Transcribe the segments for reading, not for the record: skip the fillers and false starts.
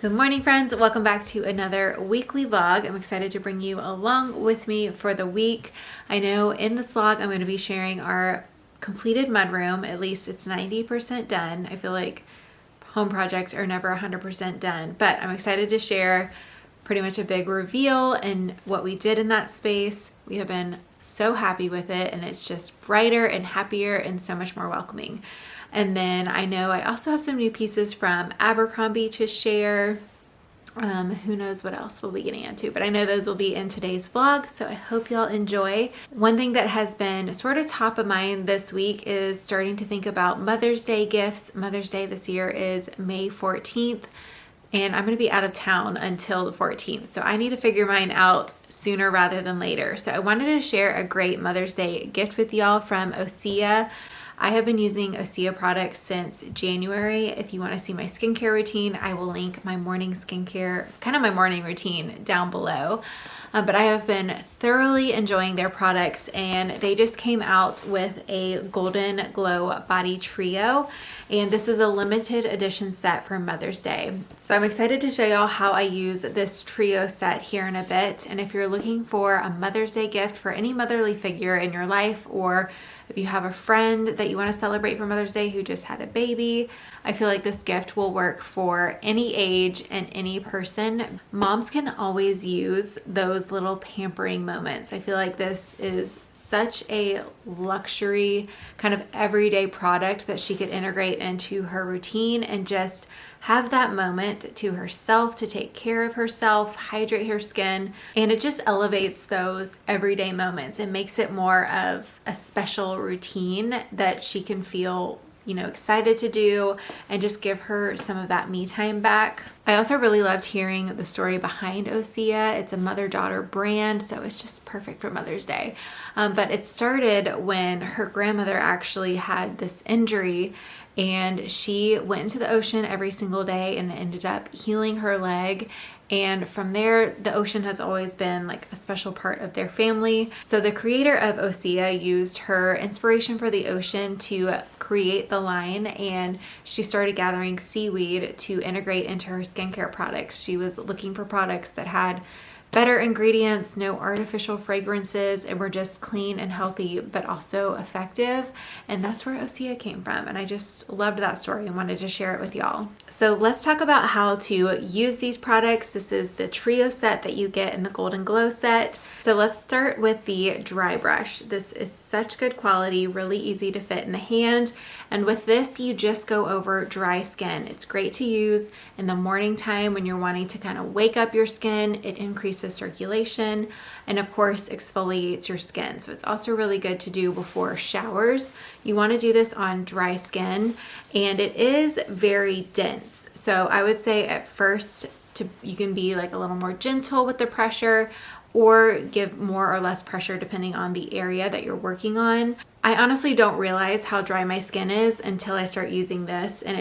Good morning, friends. Welcome back to another weekly vlog. I'm excited to bring you along with me for the week. I know in this vlog I'm going to be sharing our completed mudroom. At least it's 90% done. I feel like home projects are never 100% done, but I'm excited to share pretty much a big reveal and what we did in that space. We have been so happy with it, and it's just brighter and happier and so much more welcoming. And then I know I also have some new pieces from Abercrombie to share. Who knows what else we'll be getting into, but I know those will be in today's vlog, so I hope y'all enjoy. One thing that has been sort of top of mind this week is starting to think about Mother's Day gifts. Mother's Day this year is May 14th, and I'm going to be out of town until the 14th, so I need to figure mine out sooner rather than later. So I wanted to share a great Mother's Day gift with y'all from Osea. I have been using Osea products since January. If you want to see my skincare routine, I will link my morning skincare, kind of my morning routine, down below. But I have been thoroughly enjoying their products, and they just came out with a Golden Glow Body Trio, and this is a limited edition set for Mother's Day. So I'm excited to show y'all how I use this trio set here in a bit. And if you're looking for a Mother's Day gift for any motherly figure in your life, or if you have a friend that you want to celebrate for Mother's Day who just had a baby, I feel like this gift will work for any age and any person. Moms can always use those little pampering moments. I feel like this is such a luxury kind of everyday product that she could integrate into her routine and just have that moment to herself to take care of herself, hydrate her skin, and it just elevates those everyday moments and makes it more of a special routine that she can feel, you know, excited to do and just give her some of that me time back. I also really loved hearing the story behind Osea. It's a mother-daughter brand, so it's just perfect for Mother's Day. But it started when her grandmother actually had this injury, and she went into the ocean every single day and ended up healing her leg. And from there, the ocean has always been like a special part of their family. So the creator of Osea used her inspiration for the ocean to create the line, and she started gathering seaweed to integrate into her skincare products. She was looking for products that had better ingredients, no artificial fragrances, and were just clean and healthy, but also effective. And that's where Osea came from. And I just loved that story and wanted to share it with y'all. So let's talk about how to use these products. This is the trio set that you get in the Golden Glow set. So let's start with the dry brush. This is such good quality, really easy to fit in the hand. And with this, you just go over dry skin. It's great to use in the morning time when you're wanting to kind of wake up your skin. It increases circulation and of course exfoliates your skin. So it's also really good to do before showers. You want to do this on dry skin, and it is very dense. So I would say at first you can be like a little more gentle with the pressure, or give more or less pressure depending on the area that you're working on. I honestly don't realize how dry my skin is until I start using this, and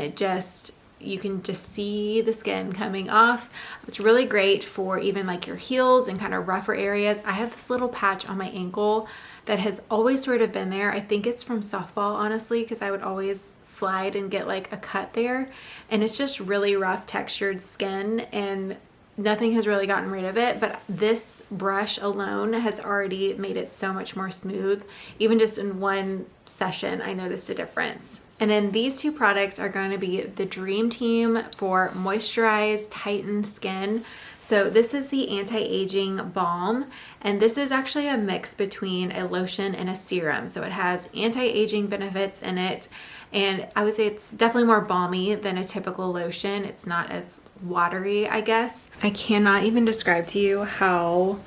you can just see the skin coming off. It's really great for even like your heels and kind of rougher areas. I have this little patch on my ankle that has always sort of been there. I think it's from softball, honestly, because I would always slide and get like a cut there. And it's just really rough textured skin, and nothing has really gotten rid of it, but this brush alone has already made it so much more smooth. Even just in one session, I noticed a difference. And then these two products are going to be the Dream Team for moisturized, tightened skin. So this is the anti-aging balm, and this is actually a mix between a lotion and a serum. So it has anti-aging benefits in it, and I would say it's definitely more balmy than a typical lotion. It's not as watery, I guess. I cannot even describe to you how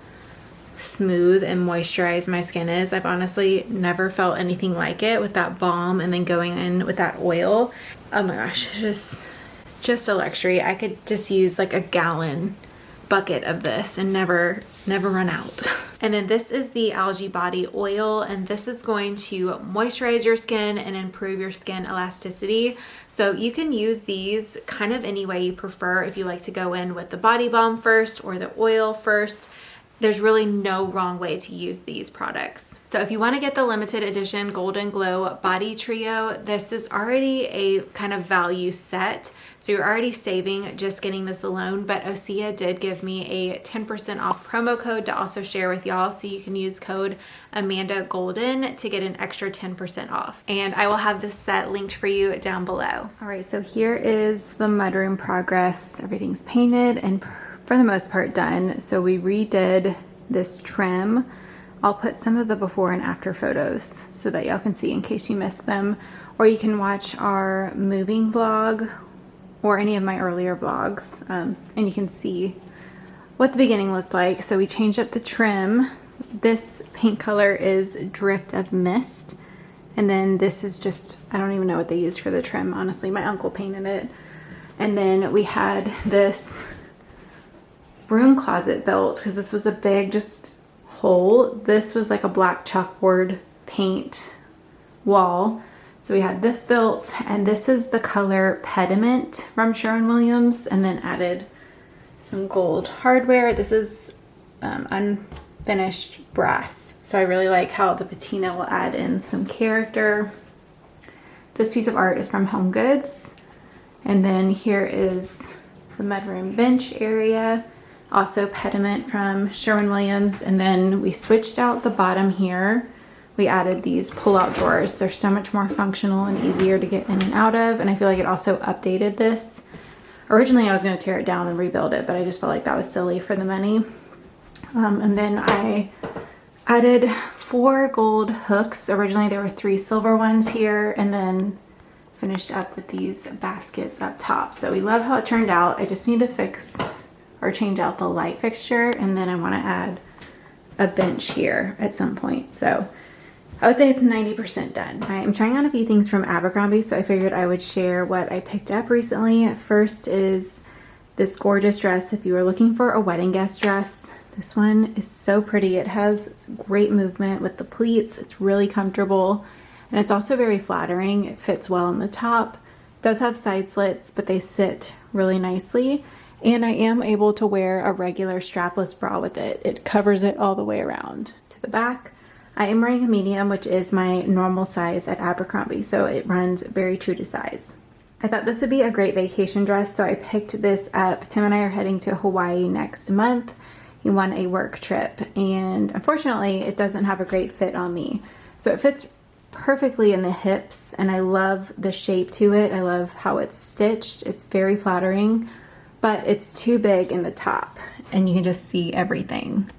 smooth and moisturized my skin is. I've honestly never felt anything like it with that balm and then going in with that oil. Oh my gosh, just a luxury. I could just use like a gallon bucket of this and never run out. And then this is the Algae Body Oil, and this is going to moisturize your skin and improve your skin elasticity. So you can use these kind of any way you prefer. If you like to go in with the body balm first or the oil first, there's really no wrong way to use these products. So if you want to get the limited edition Golden Glow Body Trio, this is already a kind of value set. So you're already saving just getting this alone, but Osea did give me a 10% off promo code to also share with y'all. So you can use code Amanda Golden to get an extra 10% off. And I will have this set linked for you down below. All right, so here is the mudroom progress. Everything's painted and for the most part done. So we redid this trim. I'll put some of the before and after photos so that y'all can see in case you missed them, or you can watch our moving vlog or any of my earlier vlogs, and you can see what the beginning looked like. So we changed up the trim. This paint color is Drift of Mist, and then this is just, I don't even know what they used for the trim, honestly. My uncle painted it. And then we had this broom closet built because this was a big just hole. This was like a black chalkboard paint wall. So we had this built, and this is the color Pediment from Sherwin-Williams, and then added some gold hardware. This is unfinished brass. So I really like how the patina will add in some character. This piece of art is from Home Goods. And then here is the mudroom bench area. Also pediment from Sherwin-Williams. And then we switched out the bottom here. We added these pull-out drawers. They're so much more functional and easier to get in and out of. And I feel like it also updated this. Originally I was going to tear it down and rebuild it, but I just felt like that was silly for the money. And then I added 4 gold hooks. Originally there were 3 silver ones here, and then finished up with these baskets up top. So we love how it turned out. I just need to fix or change out the light fixture, and then I want to add a bench here at some point. So I would say it's 90% done. I'm trying on a few things from Abercrombie, so I figured I would share what I picked up recently. First is this gorgeous dress. If you are looking for a wedding guest dress, this one is so pretty. It has great movement with the pleats. It's really comfortable, and it's also very flattering. It fits well on the top. It does have side slits, but they sit really nicely. And I am able to wear a regular strapless bra with it. It covers it all the way around to the back. I am wearing a medium, which is my normal size at Abercrombie, so it runs very true to size. I thought this would be a great vacation dress, so I picked this up. Tim and I are heading to Hawaii next month. He won a work trip, and unfortunately, it doesn't have a great fit on me. So it fits perfectly in the hips, and I love the shape to it. I love how it's stitched. It's very flattering, but it's too big in the top, and you can just see everything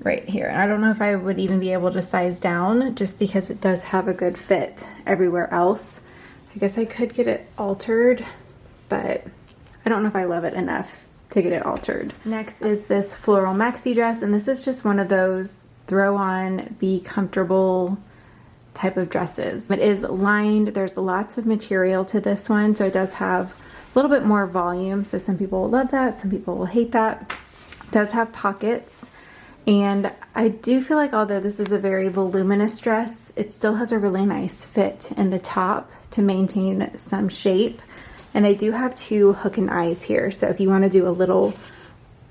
right here. And I don't know if I would even be able to size down just because it does have a good fit everywhere else. I guess I could get it altered, but I don't know if I love it enough to get it altered. Next is this floral maxi dress, and this is just one of those throw on, be comfortable type of dresses. It is lined. There's lots of material to this one, so it does have a little bit more volume. So some people will love that, some people will hate that. It does have pockets. And I do feel like although this is a very voluminous dress, it still has a really nice fit in the top to maintain some shape. And they do have 2 hook and eyes here. So if you want to do a little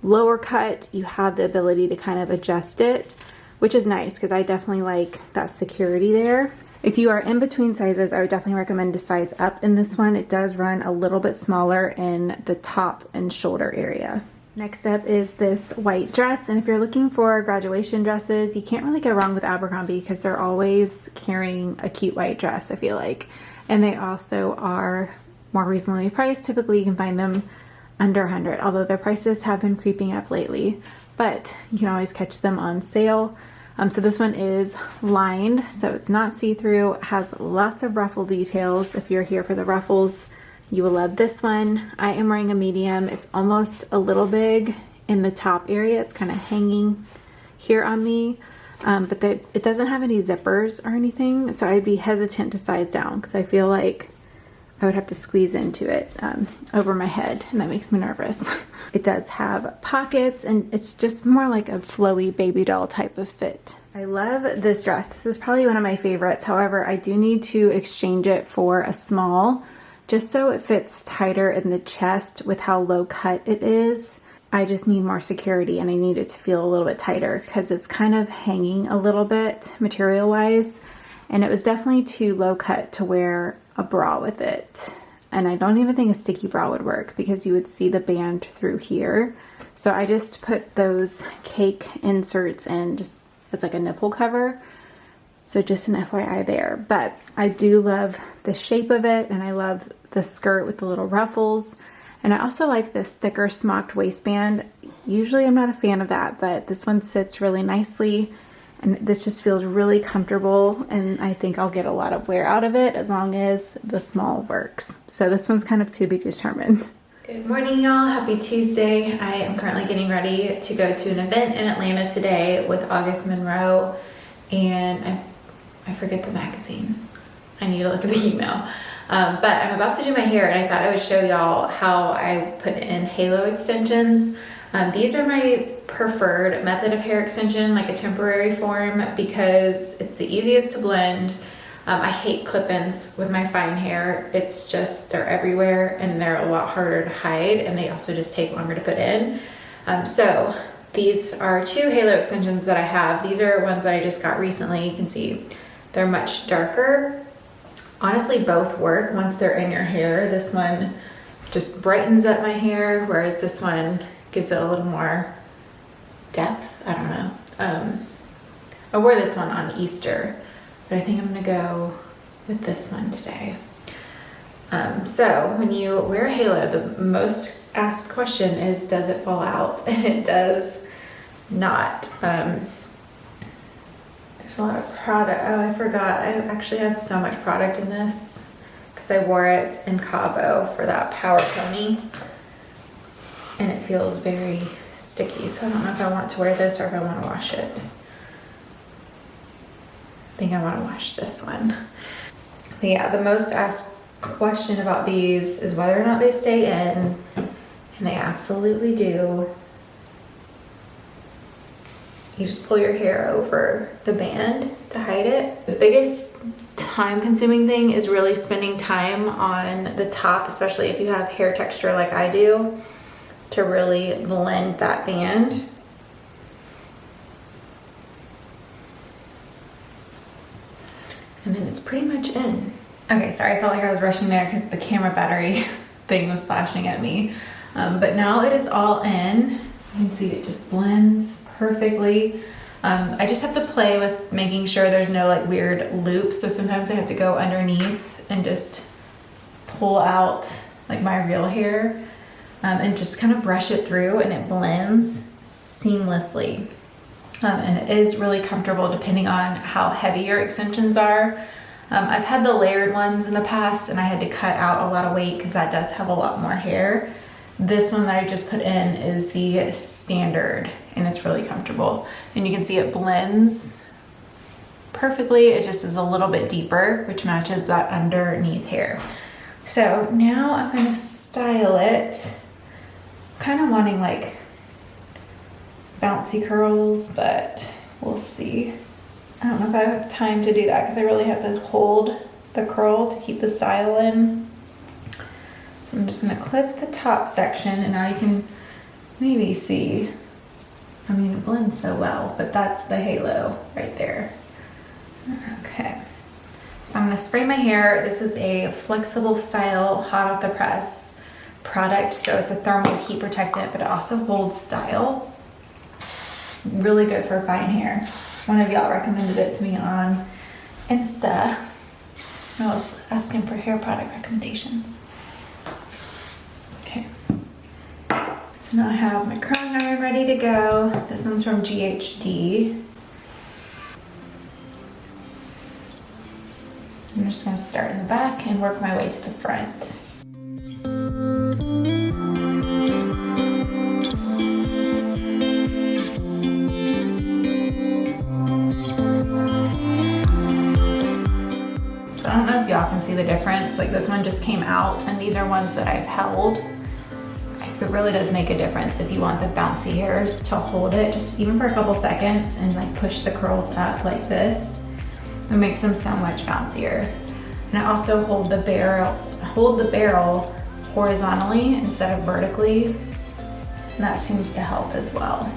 lower cut, you have the ability to kind of adjust it, which is nice because I definitely like that security there. If you are in between sizes, I would definitely recommend to size up in this one. It does run a little bit smaller in the top and shoulder area. Next up is this white dress, and if you're looking for graduation dresses, you can't really go wrong with Abercrombie because they're always carrying a cute white dress, I feel like. And they also are more reasonably priced. Typically you can find them under 100, although their prices have been creeping up lately, but you can always catch them on sale. So this one is lined, so it's not see-through, has lots of ruffle details. If you're here for the ruffles, you will love this one. I am wearing a medium. It's almost a little big in the top area. It's kind of hanging here on me, but it doesn't have any zippers or anything, so I'd be hesitant to size down because I feel like I would have to squeeze into it over my head, and that makes me nervous. It does have pockets, and it's just more like a flowy baby doll type of fit. I love this dress. This is probably one of my favorites. However, I do need to exchange it for a small, just so it fits tighter in the chest with how low cut it is. I just need more security and I need it to feel a little bit tighter because it's kind of hanging a little bit material wise, and it was definitely too low cut to wear a bra with it. And I don't even think a sticky bra would work because you would see the band through here. So I just put those cake inserts in just as like a nipple cover. So just an FYI there. But I do love the shape of it, and I love the skirt with the little ruffles. And I also like this thicker smocked waistband. Usually I'm not a fan of that, but this one sits really nicely. And this just feels really comfortable, and I think I'll get a lot of wear out of it as long as the small works. So this one's kind of to be determined. Good morning, y'all. Happy Tuesday. I am currently getting ready to go to an event in Atlanta today with August Monroe, and I forget the magazine. I need to look at the email. But I'm about to do my hair, and I thought I would show y'all how I put in halo extensions. These are my preferred method of hair extension, like a temporary form, because it's the easiest to blend. I hate clip-ins with my fine hair. It's just, they're everywhere and they're a lot harder to hide, and they also just take longer to put in. So these are 2 halo extensions that I have. These are ones that I just got recently. You can see they're much darker. Honestly, both work once they're in your hair. This one just brightens up my hair, whereas this one gives it a little more depth. I don't know. I wore this one on Easter, but I think I'm gonna go with this one today. So when you wear a halo, the most asked question is, does it fall out? And it does not. There's a lot of product. Oh, I forgot. I actually have so much product in this because I wore it in Cabo for that power pony, and it feels very sticky. So I don't know if I want to wear this or if I want to wash it. I think I want to wash this one. But yeah, the most asked question about these is whether or not they stay in, and they absolutely do. You just pull your hair over the band to hide it. The biggest time consuming thing is really spending time on the top, especially if you have hair texture like I do, to really blend that band. And then it's pretty much in. Okay, sorry, I felt like I was rushing there because the camera battery thing was flashing at me. But now it is all in. You can see it just blends perfectly. I just have to play with making sure there's no like weird loops. So sometimes I have to go underneath and just pull out like my real hair and just kind of brush it through, and it blends seamlessly. And it is really comfortable depending on how heavy your extensions are. I've had the layered ones in the past, and I had to cut out a lot of weight because that does have a lot more hair. This one that I just put in is the standard, and it's really comfortable. And you can see it blends perfectly. It just is a little bit deeper, which matches that underneath hair. So now I'm going to style it. Kind of wanting like bouncy curls, but we'll see. I don't know if I have time to do that because I really have to hold the curl to keep the style in. So I'm just going to clip the top section, and now you can maybe see. I mean, it blends so well, but that's the halo right there. Okay. So I'm going to spray my hair. This is a flexible style hot off the press product. So it's a thermal heat protectant, but it also holds style. It's really good for fine hair. One of y'all recommended it to me on Insta. I was asking for hair product recommendations. Okay. So now I have my curling iron ready to go. This one's from GHD. I'm just going to start in the back and work my way to the front. So I don't know if y'all can see the difference. Like this one just came out, and these are ones that I've held. It really does make a difference if you want the bouncy hairs to hold it, just even for a couple seconds, and like push the curls up like this. It makes them so much bouncier. And I also hold the barrel horizontally instead of vertically. And that seems to help as well.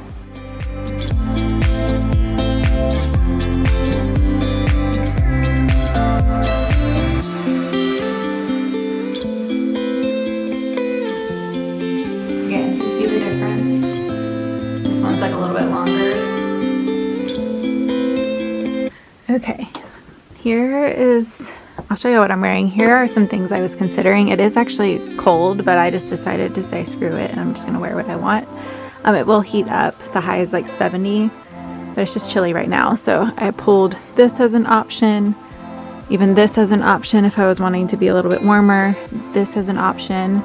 Again, you see the difference? This one's like a little bit longer. Okay, here is, I'll show you what I'm wearing. Here are some things I was considering. It is actually cold, but I just decided to say screw it and I'm just gonna wear what I want. It will heat up. The high is like 70, but it's just chilly right now. So I pulled this as an option, even this as an option if I was wanting to be a little bit warmer. This as an option.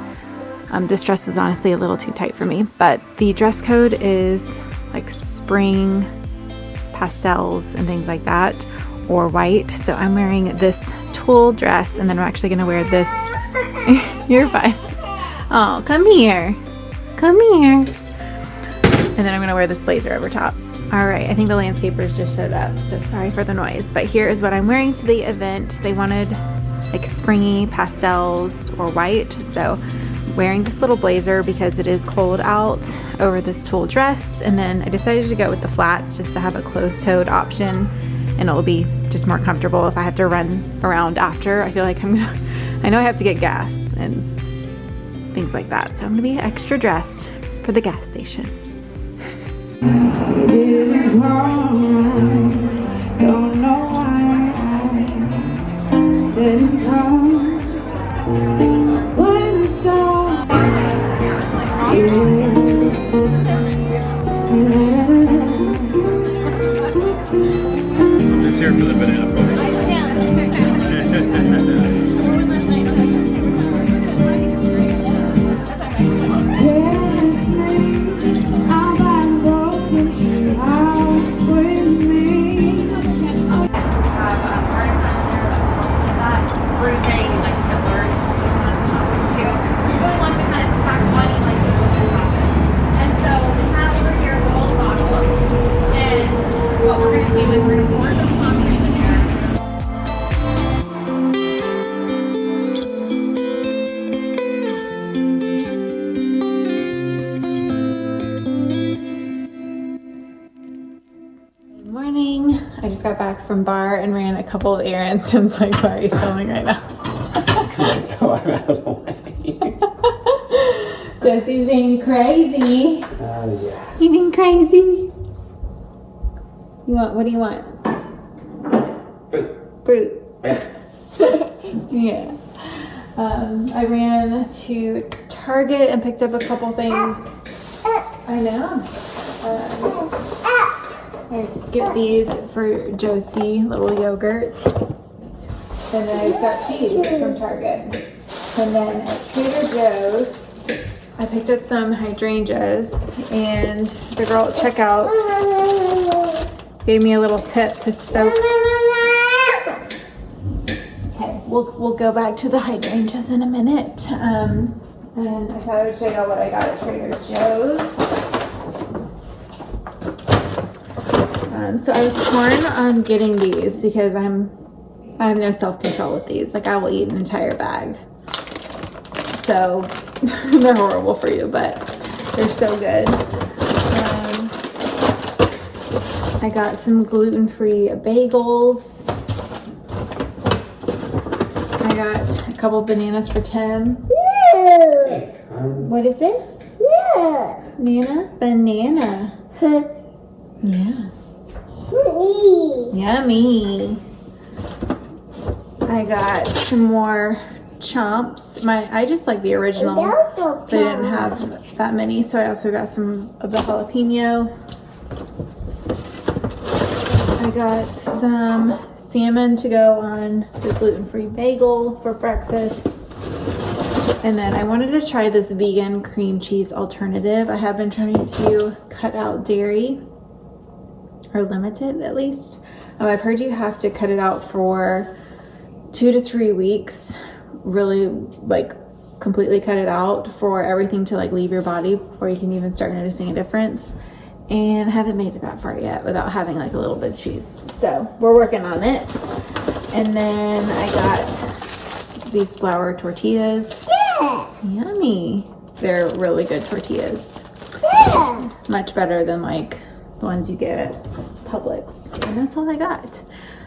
This dress is honestly a little too tight for me, but the dress code is like spring pastels and things like that, or white. So I'm wearing this tulle dress, and then I'm actually gonna wear this. You're fine. Oh, come here. Come here. And then I'm gonna wear this blazer over top. All right, I think the landscapers just showed up, so sorry for the noise. But here is what I'm wearing to the event. They wanted like springy pastels or white, so wearing this little blazer because it is cold out over this tulle dress. And then I decided to go with the flats just to have a closed-toed option, and it will be just more comfortable if I have to run around after. I feel like I know I have to get gas and things like that, so I'm gonna be extra dressed for the gas station. Don't know why I didn't come when I saw you. Just here for the banana pudding. Morning. I just got back from bar and ran a couple of errands. Tim's like, why are you filming right now? So I'm out of the way. Jesse's being crazy. Yeah. You being crazy? What do you want? Fruit. Yeah. I ran to Target and picked up a couple things. I know. I get these for Josie, little yogurts. And then I've got cheese from Target. And then at Trader Joe's, I picked up some hydrangeas, and the girl at checkout gave me a little tip to soak. Okay, we'll go back to the hydrangeas in a minute. And I thought I would show y'all what I got at Trader Joe's. So I was torn on getting these because I have no self-control with these. Like, I will eat an entire bag. So they're horrible for you, but they're so good. I got some gluten-free bagels. I got a couple bananas for Tim. Thanks. What is this? Nana? Banana. Yeah. Yummy. I got some more chomps. I just like the original. They didn't have that many, so I also got some of the jalapeno. I got some salmon to go on the gluten-free bagel for breakfast. And then I wanted to try this vegan cream cheese alternative. I have been trying to cut out dairy, or limit it at least. I've heard you have to cut it out for 2 to 3 weeks, really like completely cut it out for everything to like leave your body before you can even start noticing a difference. And I haven't made it that far yet without having like a little bit of cheese. So we're working on it. And then I got these flour tortillas. Yummy. They're really good tortillas. Much better than like the ones you get at Publix. And that's all I got.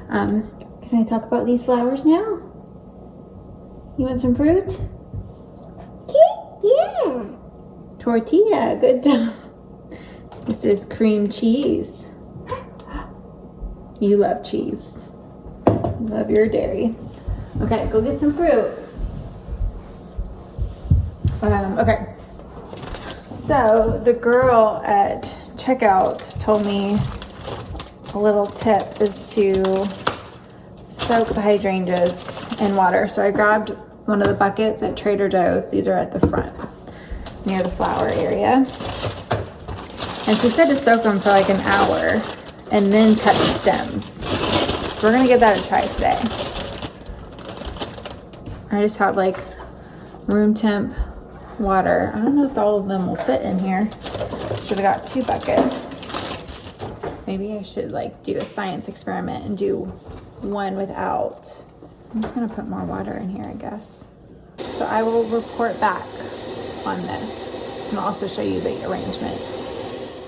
Can I talk about these flowers now? You want some fruit? Yeah. Tortilla, good job. This is cream cheese. You love cheese. You love your dairy. Okay, go get some fruit. Okay. So the girl at checkout told me a little tip is to soak the hydrangeas in water. So I grabbed one of the buckets at Trader Joe's. These are at the front near the flower area. And she said to soak them for like an hour and then cut the stems. We're gonna give that a try today. I just have like room temp water. I don't know if all of them will fit in here. Should have got 2 buckets. Maybe I should like do a science experiment and do one without. I'm just gonna put more water in here, I guess. So I will report back on this and I'll also show you the arrangement.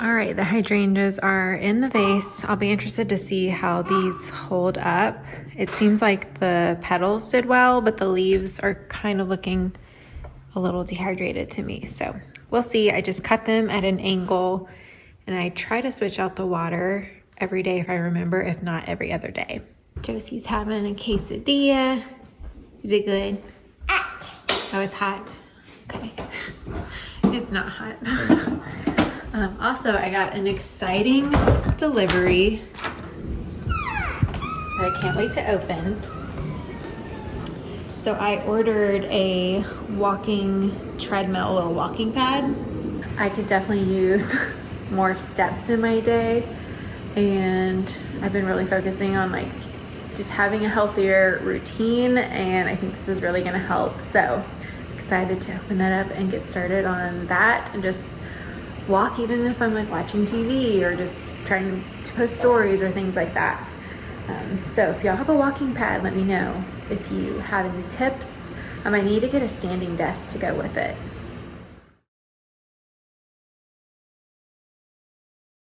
All right, the hydrangeas are in the vase. I'll be interested to see how these hold up. It seems like the petals did well, but the leaves are kind of looking a little dehydrated to me. So we'll see. I just cut them at an angle and I try to switch out the water every day if I remember, if not every other day. Josie's having a quesadilla. Is it good? Oh, it's hot. Okay. It's not hot. Also, I got an exciting delivery that I can't wait to open. So I ordered a walking treadmill, a little walking pad. I could definitely use more steps in my day, and I've been really focusing on like just having a healthier routine, and I think this is really gonna help. So excited to open that up and get started on that and just walk, even if I'm like watching TV or just trying to post stories or things like that. So if y'all have a walking pad, let me know if you have any tips. I need to get a standing desk to go with it.